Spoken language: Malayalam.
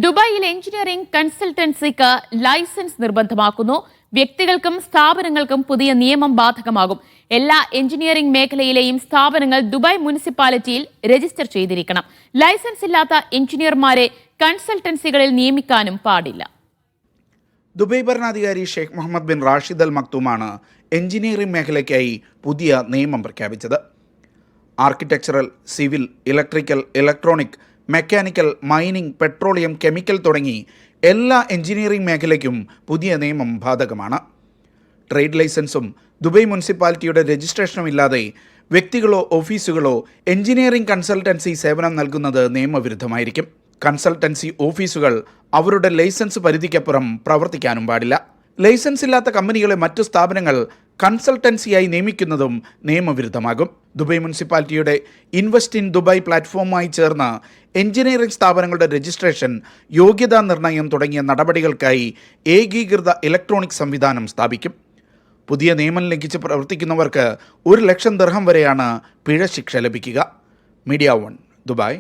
ദുബായിൽ എഞ്ചിനീയറിംഗ് കൺസൾട്ടൻസിക്ക് ലൈസൻസ് നിർബന്ധമാക്കുന്നു. വ്യക്തികൾക്കും സ്ഥാപനങ്ങൾക്കും പുതിയ നിയമം ബാധകമാകും. എല്ലാ എഞ്ചിനീയറിംഗ് മേഖലയിലെയും സ്ഥാപനങ്ങൾ ദുബായ് മുനിസിപ്പാലിറ്റിയിൽ രജിസ്റ്റർ ചെയ്തിരിക്കണം. ലൈസൻസ് ഇല്ലാത്ത എഞ്ചിനീയർമാരെ കൺസൾട്ടൻസികളിൽ നിയമിക്കാനും പാടില്ല. ദുബായ് ഭരണാധികാരി ഷെയ്ഖ് മുഹമ്മദ് ബിൻ റാഷിദ് അൽ മക്തൂമാണ് എഞ്ചിനീയറിംഗ് മേഖലയ്ക്കായി പുതിയ നിയമം പ്രഖ്യാപിച്ചത്. Architectural, civil, electrical, electronic, mechanical, mining, petroleum, chemical തുടങ്ങി എല്ലാ എഞ്ചിനീയറിംഗ് മേഖലയ്ക്കും പുതിയ നിയമം ബാധകമാണ്. ട്രേഡ് ലൈസൻസും ദുബായ് മുനിസിപ്പാലിറ്റിയുടെ രജിസ്ട്രേഷനും ഇല്ലാതെ വ്യക്തികളോ ഓഫീസുകളോ എഞ്ചിനീയറിംഗ് കൺസൾട്ടൻസി സേവനം നൽകുന്നത് നിയമവിരുദ്ധമായിരിക്കും. കൺസൾട്ടൻസി ഓഫീസുകൾ അവരുടെ ലൈസൻസ് പരിധിക്കപ്പുറം പ്രവർത്തിക്കാനും പാടില്ല. ലൈസൻസ് ഇല്ലാത്ത കമ്പനികളെ മറ്റു സ്ഥാപനങ്ങൾ കൺസൾട്ടൻസിയായി നിയമിക്കുന്നതും നിയമവിരുദ്ധമാകും. ദുബായ് മുനിസിപ്പാലിറ്റിയുടെ ഇൻവെസ്റ്റ് ഇൻ ദുബായ് പ്ലാറ്റ്ഫോമുമായി ചേർന്ന് എഞ്ചിനീയറിംഗ് സ്ഥാപനങ്ങളുടെ രജിസ്ട്രേഷൻ, യോഗ്യതാ നിർണ്ണയം തുടങ്ങിയ നടപടികൾക്കായി ഏകീകൃത ഇലക്ട്രോണിക് സംവിധാനം സ്ഥാപിക്കും. പുതിയ നിയമം ലംഘിച്ച് പ്രവർത്തിക്കുന്നവർക്ക് 1 ലക്ഷം ദിർഹം വരെയാണ് പിഴ ശിക്ഷ ലഭിക്കുക. Media 1 Dubai.